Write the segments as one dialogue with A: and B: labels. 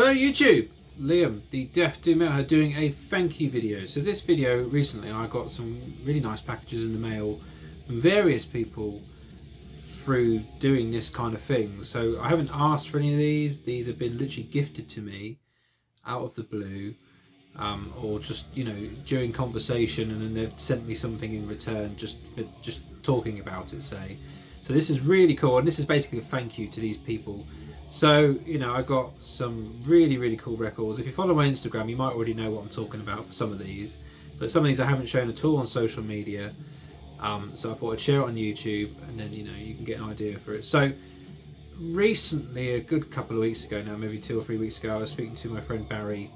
A: Hello YouTube, Liam, the Deaf Doom Metalhead, doing a thank you video. So this video recently I got some really nice packages in the mail from various people through doing this kind of thing. So I haven't asked for any of these have been literally gifted to me out of the blue, or just, you know, during conversation, and then they've sent me something in return just for just talking about it, say. So this is really cool, and this is basically a thank you to these people. So, you know, I got some really cool records. If you follow my Instagram, you might already know what I'm talking about for some of these, but some of these I haven't shown at all on social media. So I thought I'd share it on YouTube, and then, you know, you can get an idea for it. So recently, a good couple of weeks ago now, maybe 2 or 3 weeks ago, I was speaking to my friend Barry,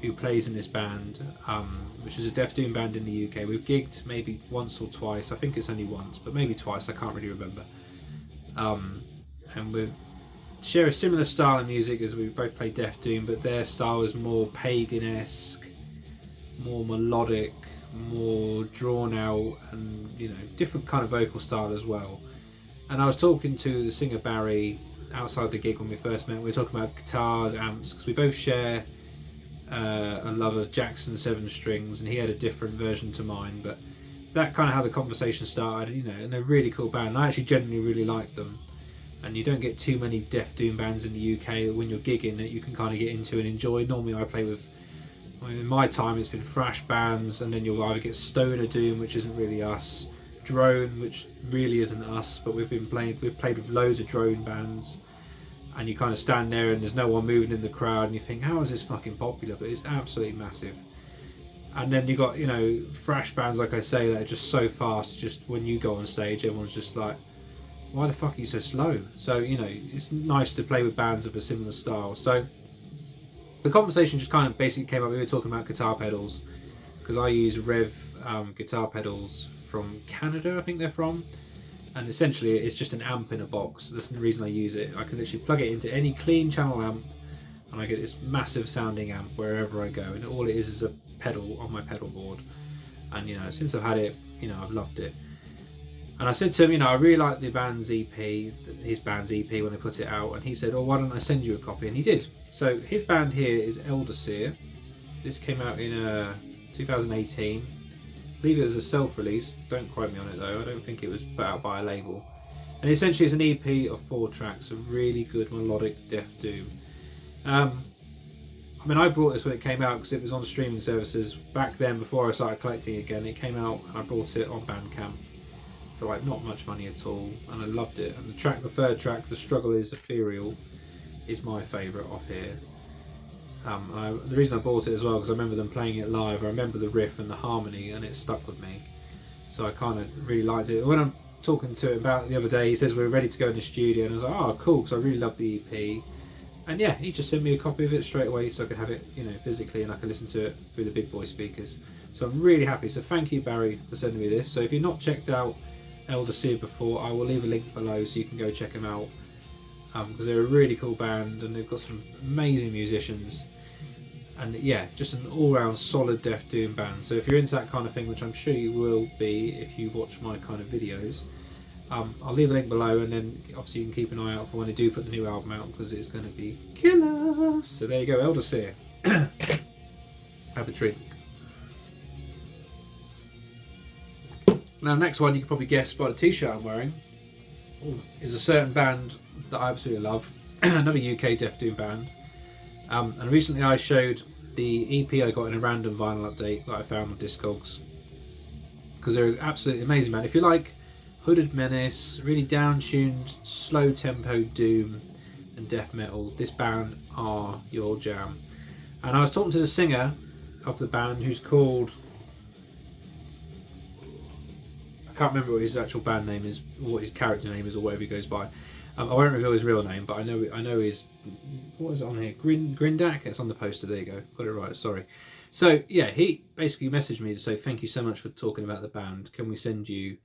A: who plays in this band, which is a Deaf Doom band in the UK. We've gigged maybe once or twice. I think it's only once, but maybe twice. I can't really remember. And we share a similar style of music, as we both play Deaf Doom, but their style is more pagan-esque, more melodic, more drawn out, and, you know, different kind of vocal style as well. And I was talking to the singer Barry outside the gig when we first met. We were talking about guitars, amps, because we both share a love of Jackson 7 strings, and he had a different version to mine, but that kind of how the conversation started, you know. And they're a really cool band. I actually genuinely really like them, and you don't get too many Deaf Doom bands in the UK when you're gigging that you can kind of get into and enjoy. Normally I play with, I mean, in my time it's been thrash bands, and then you'll either get stoner doom, which isn't really us, drone, which really isn't us, but we've played with loads of drone bands, and you kind of stand there and there's no one moving in the crowd, and you think, how is this fucking popular? But it's absolutely massive. And then you got, you know, thrash bands, like I say, that are just so fast. Just when you go on stage, everyone's just like, why the fuck are you so slow? So, you know, it's nice to play with bands of a similar style. So the conversation just kind of basically came up. We were talking about guitar pedals, because I use Rev guitar pedals from Canada, I think they're from, and essentially it's just an amp in a box. That's the reason I use it. I can literally plug it into any clean channel amp, and I get this massive sounding amp wherever I go, and all it is a pedal on my pedal board. And, you know, since I've had it, you know, I've loved it. And I said to him, you know, I really like the band's EP, his band's EP, when they put it out, and he said, oh, why don't I send you a copy? And he did. So his band here is Elderseer. This came out in 2018. I believe it was a self-release. Don't quote me on it though. I don't think it was put out by a label. And essentially it's an EP of 4 tracks of really good melodic Deaf Doom. I mean, I bought this when it came out because it was on streaming services back then, before I started collecting again. It came out and I bought it on Bandcamp for like not much money at all, and I loved it. And the third track, The Struggle is Ethereal, is my favourite off here. The reason I bought it as well, because I remember them playing it live. I remember the riff and the harmony, and it stuck with me. So I kind of really liked it. When I'm talking to him about it the other day, he says we're ready to go in the studio, and I was like, oh cool, because I really love the EP. And yeah, he just sent me a copy of it straight away, so I could have it, you know, physically, and I could listen to it through the big boy speakers. So I'm really happy. So thank you, Barry, for sending me this. So if you've not checked out Elderseer before, I will leave a link below so you can go check them out, because they're a really cool band and they've got some amazing musicians, and yeah, just an all-round solid Deaf Doom band. So if you're into that kind of thing, which I'm sure you will be if you watch my kind of videos, I'll leave a link below, and then obviously you can keep an eye out for when they do put the new album out, because it's going to be killer. So there you go, Elderseer. Have a drink. Now, next one, you can probably guess by the t-shirt I'm wearing, is a certain band that I absolutely love. Another UK Deaf Doom band. And recently I showed the EP I got in a random vinyl update that I found on Discogs, because they're an absolutely amazing band. If you like hooded menace, really down-tuned, slow tempo doom and death metal, this band are your jam. And I was talking to the singer of the band, who's called, I can't remember what his actual band name is, or what his character name is, or whatever he goes by. I won't reveal his real name, but I know his, what is it on here? Grindak? It's on the poster, there you go. Got it right, sorry. So yeah, he basically messaged me to say, thank you so much for talking about the band. Can we send you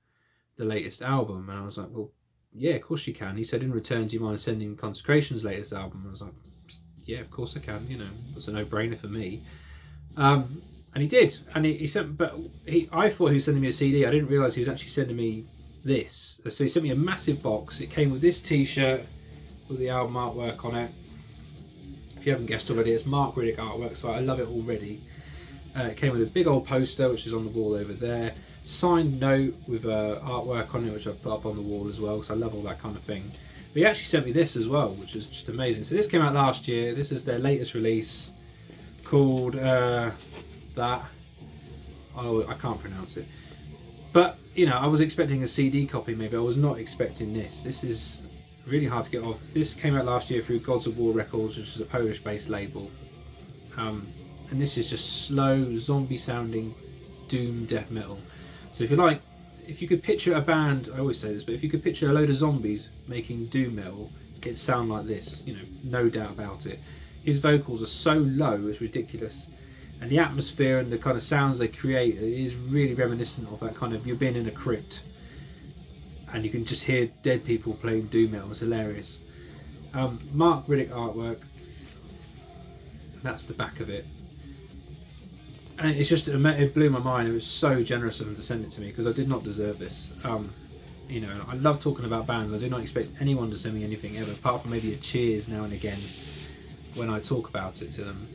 A: the latest album? And I was like, well, yeah, of course you can. He said, in return, do you mind sending Consecration's latest album? And I was like, yeah, of course I can. You know, it's a no-brainer for me. And he did. And he sent, but I thought he was sending me a CD. I didn't realise he was actually sending me this. So he sent me a massive box. It came with this t-shirt with the album artwork on it. If you haven't guessed already, it's Mark Riddick artwork, so I love it already. It came with a big old poster, which is on the wall over there. Signed note with artwork on it, which I've put up on the wall as well, because I love all that kind of thing. But he actually sent me this as well, which is just amazing. So this came out last year. This is their latest release, called that. Oh, I can't pronounce it. But, you know, I was expecting a CD copy maybe. I was not expecting this. This is really hard to get off. This came out last year through Godz of War Records, which is a Polish-based label. And this is just slow, zombie-sounding doom death metal. So if you like, if you could picture a band, I always say this, but if you could picture a load of zombies making doom metal, it'd sound like this, you know, no doubt about it. His vocals are so low, it's ridiculous. And the atmosphere and the kind of sounds they create is really reminiscent of that kind of, you've been in a crypt and you can just hear dead people playing doom metal. It's hilarious. Mark Riddick artwork. That's the back of it. And it's just, it blew my mind. It was so generous of them to send it to me, because I did not deserve this. You know, I love talking about bands. I do not expect anyone to send me anything ever, apart from maybe a cheers now and again when I talk about it to them.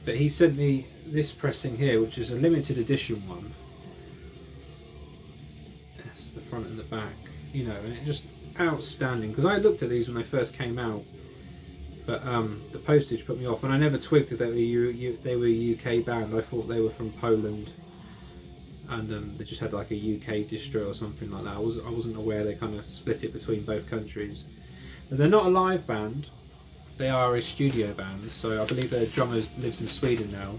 A: But he sent me this pressing here, which is a limited edition one. That's the front and the back, you know, and it's just outstanding. Because I looked at these when they first came out, but the postage put me off, and I never twigged that they were a UK band. I thought they were from Poland, and they just had like a UK distro or something like that. I wasn't aware they kind of split it between both countries. But they're not a live band. They are a studio band, so I believe their drummer lives in Sweden now,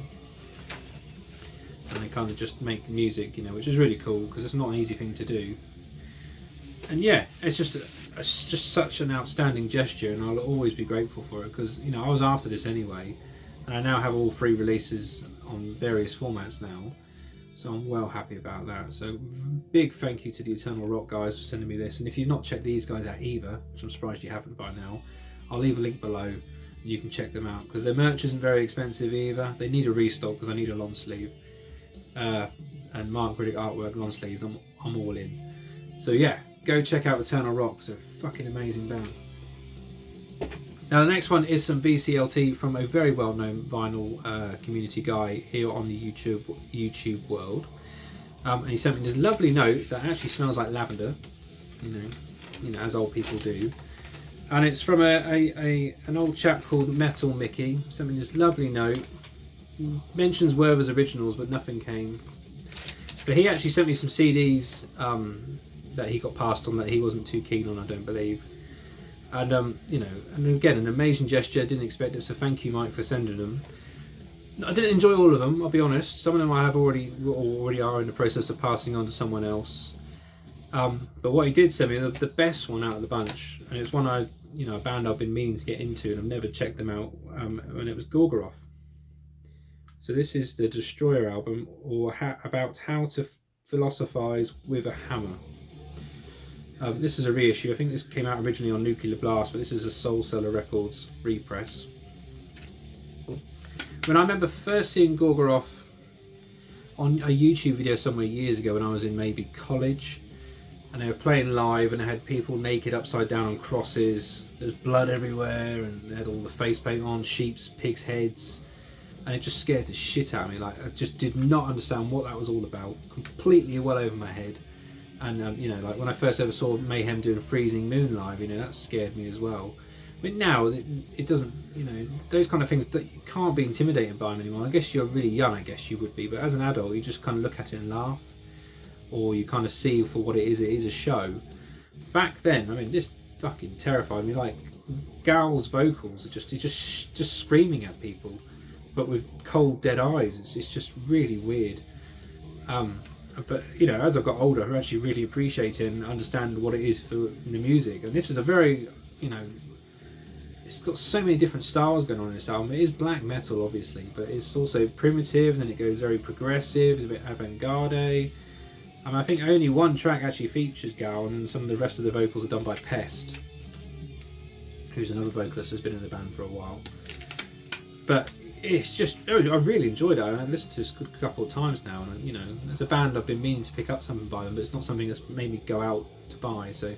A: and they kind of just make music, you know, which is really cool, because it's not an easy thing to do. And yeah, it's just such an outstanding gesture, and I'll always be grateful for it, because, you know, I was after this anyway, and I now have all 3 releases on various formats now, so I'm well happy about that. So big thank you to the Eternal Rock guys for sending me this, and if you've not checked these guys out either, which I'm surprised you haven't by now, I'll leave a link below and you can check them out, because their merch isn't very expensive either. They need a restock, because I need a long sleeve, and Mark Riddick artwork long sleeves, I'm all in. So yeah, go check out Eternal Rock. It's a fucking amazing band. Now the next one is some VCLT from a very well known vinyl community guy here on the YouTube world, and he sent me this lovely note that actually smells like lavender, you know, as old people do. And it's from an old chap called Metal Mickey. Sent me this lovely note. Mentions Werther's originals, but nothing came. But he actually sent me some CDs that he got passed on that he wasn't too keen on, I don't believe. And you know, and again, an amazing gesture. Didn't expect it, so thank you, Mike, for sending them. I didn't enjoy all of them, I'll be honest. Some of them I have already are in the process of passing on to someone else. But what he did send me, the best one out of the bunch, and it's one a band I've been meaning to get into, and I've never checked them out, and it was Gorgoroth. So this is the Destroyer album, or about how to philosophize with a hammer. This is a reissue. I think this came out originally on Nuclear Blast, but this is a Soulseller Records repress. When I remember first seeing Gorgoroth on a YouTube video somewhere years ago when I was in maybe college, and they were playing live, and they had people naked upside down on crosses. There's blood everywhere, and they had all the face paint on, sheep's, pigs' heads, and it just scared the shit out of me. Like, I just did not understand what that was all about. Completely well over my head. And you know, like when I first ever saw Mayhem doing Freezing Moon live, you know, that scared me as well. But now it doesn't, you know, those kind of things that you can't be intimidated by them anymore. I guess you're really young, I guess you would be, but as an adult, you just kind of look at it and laugh. Or you kind of see for what it is a show. Back then, I mean, this fucking terrified me. Like, Gal's vocals are just screaming at people, but with cold, dead eyes. It's just really weird. But you know, as I've got older, I actually really appreciate it and understand what it is for the music. And this is a very, you know, it's got so many different styles going on in this album. It is black metal, obviously, but it's also primitive, and then it goes very progressive, it's a bit avant-garde. I think only one track actually features Gal, and then some of the rest of the vocals are done by Pest, who's another vocalist who's been in the band for a while. But it's just, I really enjoyed it. I've listened to this a couple of times now, and as a band I've been meaning to pick up something by them, but it's not something that's made me go out to buy. So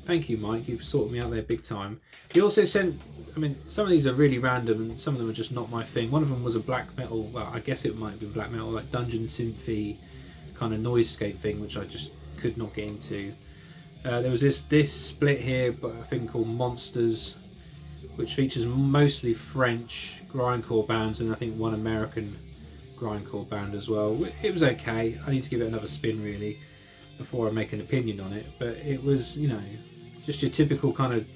A: thank you, Mike. You've sorted me out there big time. He also sent, I mean, some of these are really random and some of them are just not my thing. One of them was a black metal, well, I guess it might be black metal, like dungeon synthy kind of noisescape thing, which I just could not get into. There was this split here, but a thing called Monsters, which features mostly French grindcore bands and I think one American grindcore band as well. It was okay. I need to give it another spin really before I make an opinion on it, but it was, you know, just your typical kind of,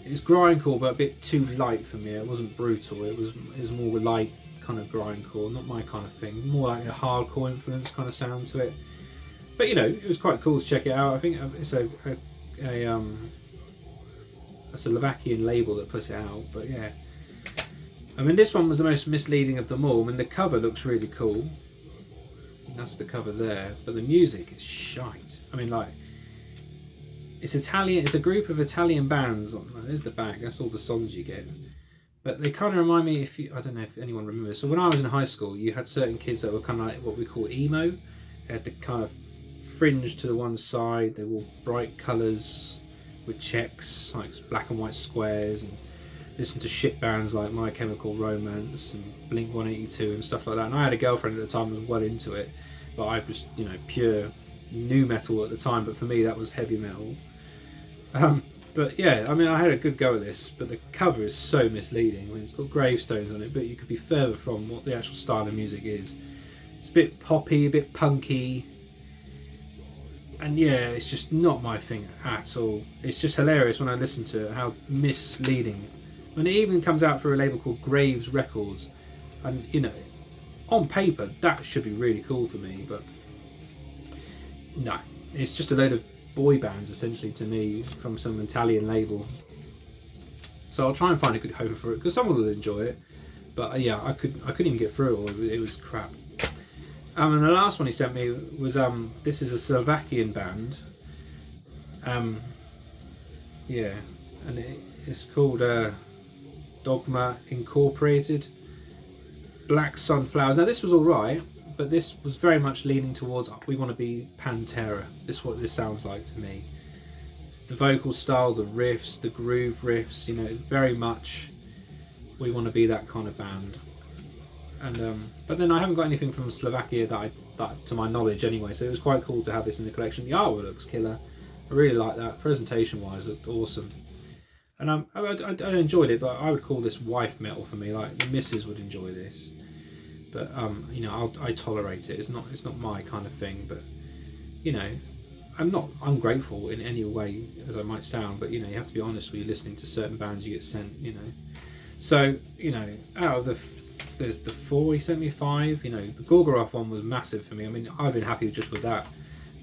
A: it's grindcore but a bit too light for me. It wasn't brutal, it was more light kind of grindcore, not my kind of thing, more like a hardcore influence kind of sound to it. But you know, it was quite cool to check it out. I think it's a Slovakian label that puts it out, but yeah. I mean, this one was the most misleading of them all. I mean, the cover looks really cool. That's the cover there, but the music is shite. I mean, like, it's Italian. It's a group of Italian bands. There's the back. That's all the songs you get. But they kind of remind me. I don't know if anyone remembers. So when I was in high school, you had certain kids that were kind of like what we call emo. They had the kind of fringe to the one side. They wore bright colours with checks, like black and white squares, and listened to shit bands like My Chemical Romance and Blink 182 and stuff like that. And I had a girlfriend at the time who was well into it, but I was, you know, pure nu metal at the time. But for me, that was heavy metal. But yeah, I mean, I had a good go at this, but the cover is so misleading. I mean, it's got gravestones on it, but you could be further from what the actual style of music is. It's a bit poppy, a bit punky, and yeah, it's just not my thing at all. It's just hilarious when I listen to it, how misleading. When it even comes out for a label called Graves Records, and you know, on paper that should be really cool for me, but no, it's just a load of boy bands essentially to me from some Italian label. So I'll try and find a good home for it because someone will enjoy it. But yeah, I couldn't even get through it all. It was crap. And the last one he sent me was this is a Slovakian band. Yeah, and it's called Dogma Incorporated. Black Sunflowers. Now this was all right, but this was very much leaning towards we want to be Pantera. This is what this sounds like to me. It's the vocal style, the riffs, the groove riffs. You know, it's very much we want to be that kind of band. And but then I haven't got anything from Slovakia that to my knowledge anyway. So it was quite cool to have this in the collection. The artwork looks killer. I really like that. Presentation-wise, it looked awesome. And I enjoyed it, but I would call this wife metal for me. Like the missus would enjoy this, but you know, I tolerate it. It's not my kind of thing. But you know, I'm not ungrateful in any way as I might sound. But you know, you have to be honest when you're listening to certain bands you get sent. You know, so you know, out of there's the 4 he sent me 5. You know, the Gorgoroth one was massive for me. I mean, I've been happy just with that,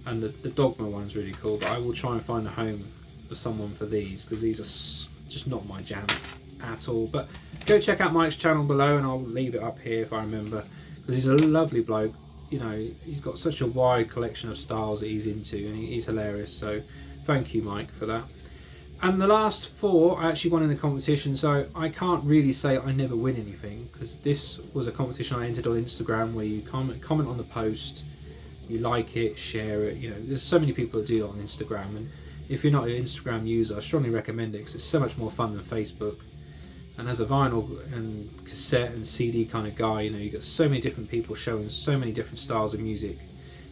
A: and the Dogma one's really cool. But I will try and find a home for someone for these because these are just not my jam at all. But go check out Mike's channel below, and I'll leave it up here if I remember, because he's a lovely bloke. You know, he's got such a wide collection of styles that he's into, and he's hilarious. So thank you, Mike, for that. And the last 4 I actually won in the competition, so I can't really say I never win anything, because this was a competition I entered on Instagram where you comment on the post, you like it, share it. You know, there's so many people that do that on Instagram, and if you're not an Instagram user, I strongly recommend it because it's so much more fun than Facebook. And as a vinyl and cassette and CD kind of guy, you know, you get so many different people showing so many different styles of music.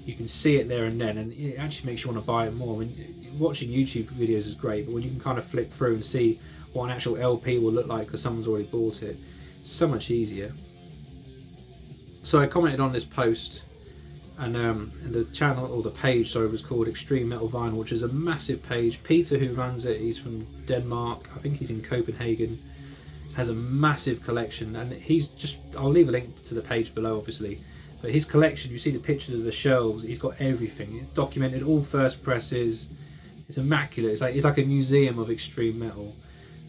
A: You can see it there and then, and it actually makes you want to buy it more. I mean, watching YouTube videos is great, but when you can kind of flick through and see what an actual LP will look like because someone's already bought it, it's so much easier. So I commented on this post, and the channel, or the page, sorry, was called Extreme Metal Vinyl, which is a massive page. Peter, who runs it, he's from Denmark. I think he's in Copenhagen. Has a massive collection, and he's just, I'll leave a link to the page below, obviously. But his collection, you see the pictures of the shelves, he's got everything. He's documented all first presses. It's immaculate. It's like a museum of extreme metal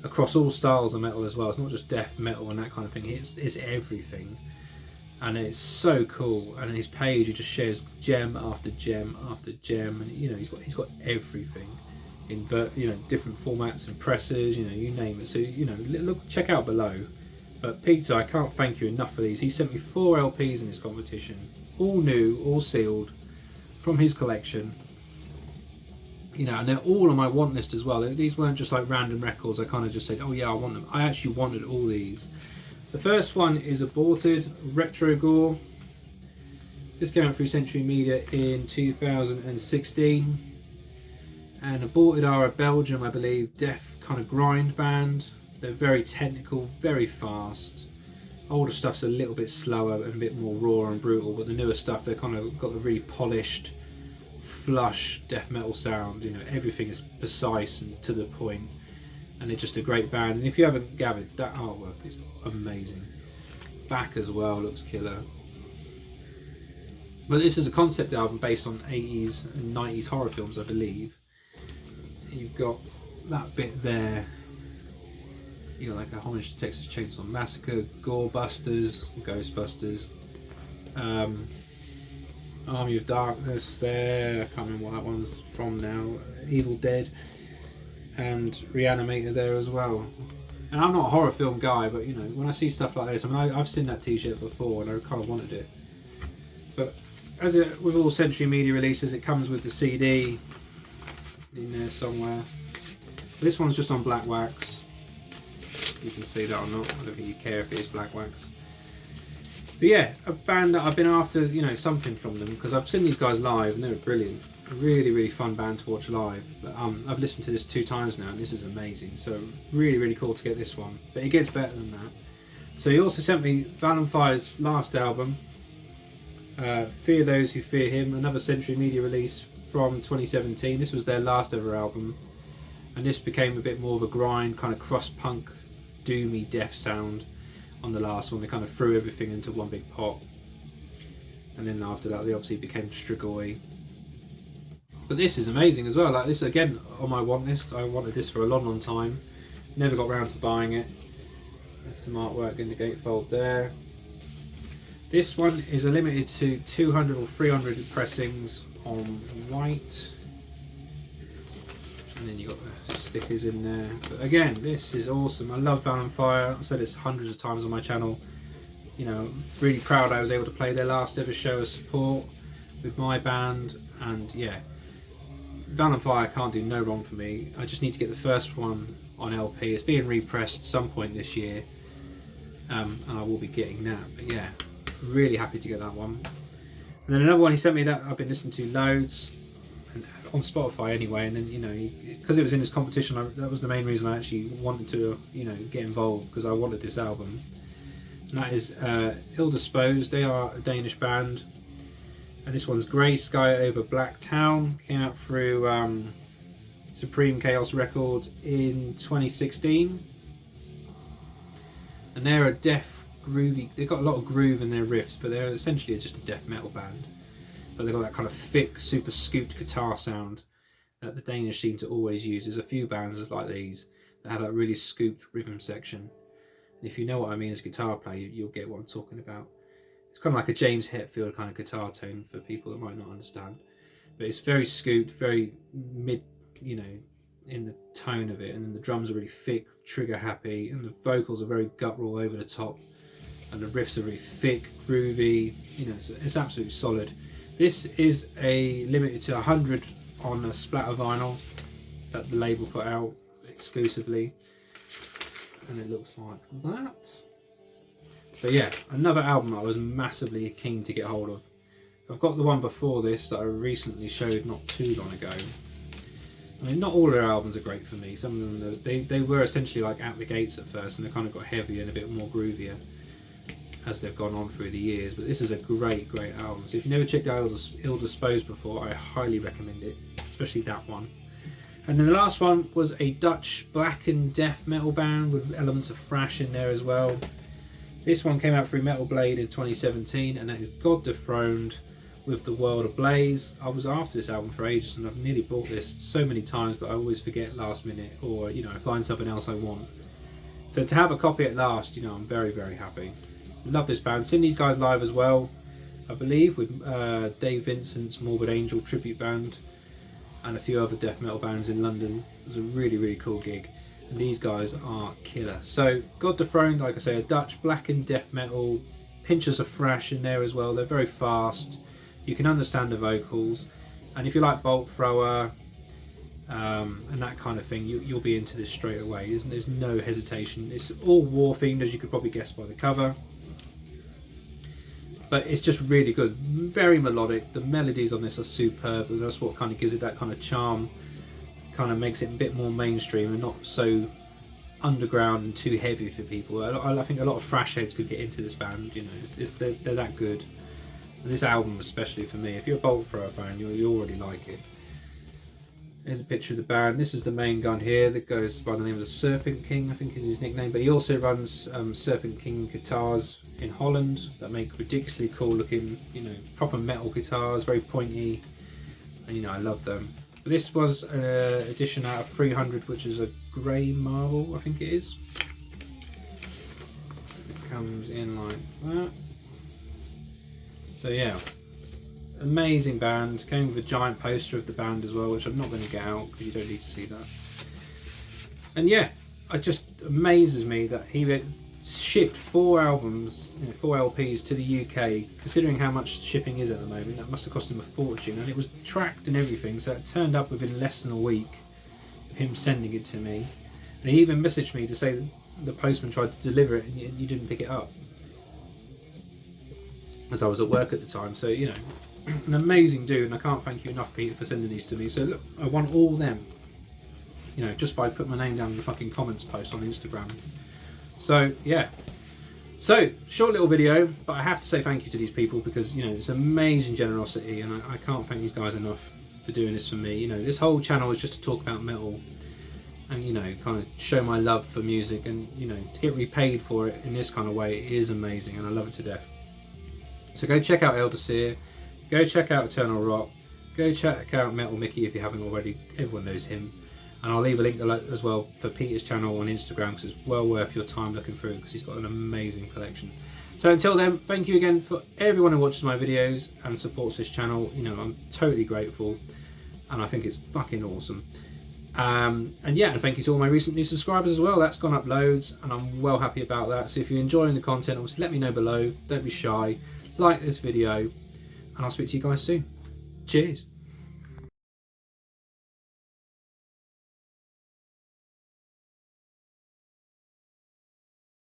A: across all styles of metal as well. It's not just death metal and that kind of thing. It's everything, and it's so cool. And in his page, he just shares gem after gem after gem, and you know, he's got everything in different formats and presses. You know, you name it. So you know, look, check out below. But Peter, I can't thank you enough for these. He sent me 4 LPs in this competition, all new, all sealed, from his collection. You know, and they're all on my want list as well. These weren't just like random records. I kind of just said, oh yeah, I want them. I actually wanted all these. The first one is Aborted, Retrogore. This came out through Century Media in 2016. And Aborted are a Belgium, I believe, death kind of grind band. They're very technical, very fast. Older stuff's a little bit slower and a bit more raw and brutal, but the newer stuff, they're kind of got a really polished, flush death metal sound. You know, everything is precise and to the point, and they're just a great band. And if you haven't gathered, that artwork is amazing. Back as well looks killer. But this is a concept album based on 80s and 90s horror films, I believe. You've got that bit there. You got like a homage to Texas Chainsaw Massacre, Gore Busters, Ghostbusters, Army of Darkness there. I can't remember what that one's from now. Evil Dead and Reanimator there as well. And I'm not a horror film guy, but you know, when I see stuff like this, I mean, I've seen that T-shirt before and I kind of wanted it. But as with all Century Media releases, it comes with the CD in there somewhere. This one's just on black wax. You can see that or not. I don't think you care if it is black wax. But yeah, a band that I've been after, you know, something from them, because I've seen these guys live and they were brilliant. A really, really fun band to watch live. But I've listened to this 2 times now and this is amazing. So really, really cool to get this one. But it gets better than that. So he also sent me Vallenfyre's last album, Fear Those Who Fear Him, another Century Media release from 2017. This was their last ever album. And this became a bit more of a grind, kind of cross-punk, doomy death sound on the last one. They kind of threw everything into one big pot, and then after that they obviously became Strigoi. But this is amazing as well. Like this again on my want list. I wanted this for a long time, never got round to buying it. There's some artwork in the gatefold there. This one is a limited to 200 or 300 pressings on white, and then you got the stickers in there. But again, this is awesome. I love Vallenfyre. I've said this hundreds of times on my channel. You know, really proud I was able to play their last ever show of support with my band, and yeah, Vallenfyre can't do no wrong for me. I just need to get the first one on LP. It's being repressed some point this year, and I will be getting that. But yeah, really happy to get that one. And then another one he sent me that I've been listening to loads, and on Spotify anyway, and then, you know, because it was in this competition, that was the main reason I actually wanted to, you know, get involved, because I wanted this album. And that is Illdisposed. They are a Danish band, and this one's Grey Sky Over Black Town. Came out through Supreme Chaos Records in 2016, and they're a death groovy. They've got a lot of groove in their riffs, but they're essentially just a death metal band. But they've got that kind of thick, super scooped guitar sound that the Danish seem to always use. There's a few bands like these that have that really scooped rhythm section. And if you know what I mean as a guitar player, you'll get what I'm talking about. It's kind of like a James Hetfield kind of guitar tone for people that might not understand. But it's very scooped, very mid, you know, in the tone of it. And then the drums are really thick, trigger happy, and the vocals are very guttural over the top. And the riffs are really thick, groovy. You know, it's absolutely solid. This is a limited to 100 on a splatter vinyl that the label put out exclusively, and it looks like that. So yeah, another album I was massively keen to get hold of. I've got the one before this that I recently showed not too long ago. I mean, not all their albums are great for me. Some of them, they were essentially like out the gates at first, and they kind of got heavier and a bit more groovier as they've gone on through the years. But this is a great album. So if you've never checked out Illdisposed before, I highly recommend it, especially that one. And then the last one was a Dutch black and death metal band with elements of thrash in there as well. This one came out through Metal Blade in 2017, and that is Dethroned with the World Ablaze. I was after this album for ages, and I've nearly bought this so many times, but I always forget last minute, or you know, I find something else I want. So to have a copy at last, you know, I'm very happy. Love this band. Seen these guys live as well, I believe, with Dave Vincent's Morbid Angel tribute band and a few other death metal bands in London. It was a really cool gig, and these guys are killer. So Dethroned, like I say, a Dutch black and death metal, pinches of thrash in there as well. They're very fast, you can understand the vocals, and if you like Bolt Thrower, and that kind of thing, you'll be into this straight away. There's no hesitation. It's all war themed, as you could probably guess by the cover, but it's just really good, very melodic. The melodies on this are superb, and that's what kind of gives it that kind of charm, kind of makes it a bit more mainstream and not so underground and too heavy for people. I think a lot of thrash heads could get into this band, you know. They're that good. And this album especially, for me, if you're a Vallenfyre fan, you already like it. There's a picture of the band. This is the main gun here that goes by the name of the Serpent King, I think is his nickname, but he also runs Serpent King guitars in Holland that make ridiculously cool looking, you know, proper metal guitars, very pointy, and you know, I love them. But this was an edition out of 300, which is a grey marble, I think it is. It comes in like that. So yeah, amazing band. Came with a giant poster of the band as well, which I'm not going to get out because you don't need to see that. And yeah, it just amazes me that he shipped 4 albums, you know, 4 LPs to the UK. Considering how much shipping is at the moment, that must have cost him a fortune, and it was tracked and everything, so it turned up within less than a week of him sending it to me. And he even messaged me to say that the postman tried to deliver it and you didn't pick it up, as I was at work at the time. So, you know, an amazing dude, and I can't thank you enough, Peter, for sending these to me. So look, I want all them, you know, just by putting my name down in the fucking comments post on Instagram. So yeah, so short little video, but I have to say thank you to these people because, you know, it's amazing generosity, and I can't thank these guys enough for doing this for me. You know, this whole channel is just to talk about metal and, you know, kind of show my love for music, and, you know, to get repaid for it in this kind of way is amazing, and I love it to death. So go check out Elderseer, go check out Eternal Rock, go check out Metal Mickey if you haven't already. Everyone knows him. And I'll leave a link as well for Peter's channel on Instagram, because it's well worth your time looking through, because he's got an amazing collection. So until then, thank you again for everyone who watches my videos and supports this channel. You know, I'm totally grateful, and I think it's fucking awesome. And yeah, and thank you to all my recent new subscribers as well. That's gone up loads, and I'm well happy about that. So if you're enjoying the content, obviously let me know below. Don't be shy. Like this video, and I'll speak to you guys soon. Cheers.